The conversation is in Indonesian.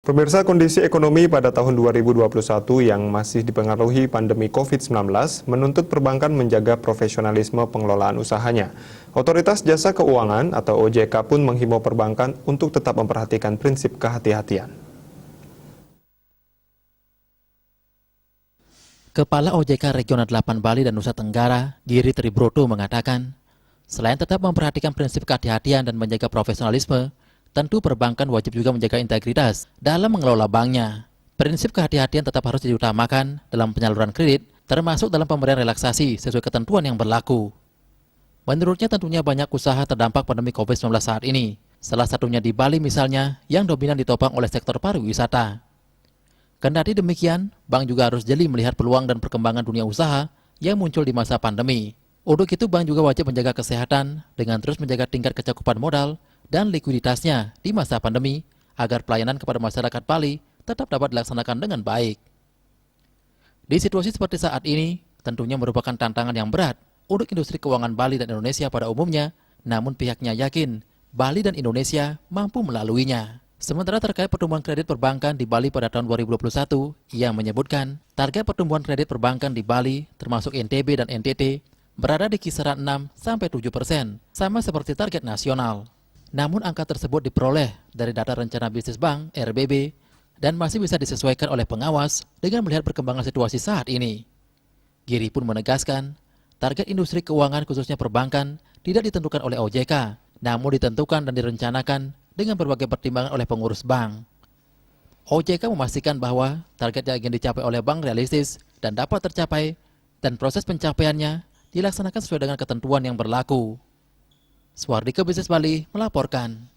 Pemirsa, kondisi ekonomi pada tahun 2021 yang masih dipengaruhi pandemi COVID-19 menuntut perbankan menjaga profesionalisme pengelolaan usahanya. Otoritas Jasa Keuangan atau OJK pun menghimbau perbankan untuk tetap memperhatikan prinsip kehati-hatian. Kepala OJK Regional 8 Bali dan Nusa Tenggara, Giri Tribroto mengatakan, selain tetap memperhatikan prinsip kehati-hatian dan menjaga profesionalisme, tentu perbankan wajib juga menjaga integritas dalam mengelola banknya. Prinsip kehati-hatian tetap harus diutamakan dalam penyaluran kredit, termasuk dalam pemberian relaksasi sesuai ketentuan yang berlaku. Menurutnya tentunya banyak usaha terdampak pandemi COVID-19 saat ini. Salah satunya di Bali misalnya, yang dominan ditopang oleh sektor pariwisata. Kendati demikian, bank juga harus jeli melihat peluang dan perkembangan dunia usaha yang muncul di masa pandemi. Untuk itu, bank juga wajib menjaga kesehatan dengan terus menjaga tingkat kecakupan modal dan likuiditasnya di masa pandemi agar pelayanan kepada masyarakat Bali tetap dapat dilaksanakan dengan baik. Di situasi seperti saat ini, tentunya merupakan tantangan yang berat untuk industri keuangan Bali dan Indonesia pada umumnya, namun pihaknya yakin Bali dan Indonesia mampu melaluinya. Sementara terkait pertumbuhan kredit perbankan di Bali pada tahun 2021, ia menyebutkan target pertumbuhan kredit perbankan di Bali termasuk NTB dan NTT berada di kisaran 6-7%, sama seperti target nasional. Namun angka tersebut diperoleh dari data rencana bisnis bank (RBB) dan masih bisa disesuaikan oleh pengawas dengan melihat perkembangan situasi saat ini. Giri pun menegaskan, target industri keuangan khususnya perbankan tidak ditentukan oleh OJK, namun ditentukan dan direncanakan dengan berbagai pertimbangan oleh pengurus bank. OJK memastikan bahwa target yang ingin dicapai oleh bank realistis dan dapat tercapai, dan proses pencapaiannya dilaksanakan sesuai dengan ketentuan yang berlaku. Suardike Bisnis Bali melaporkan.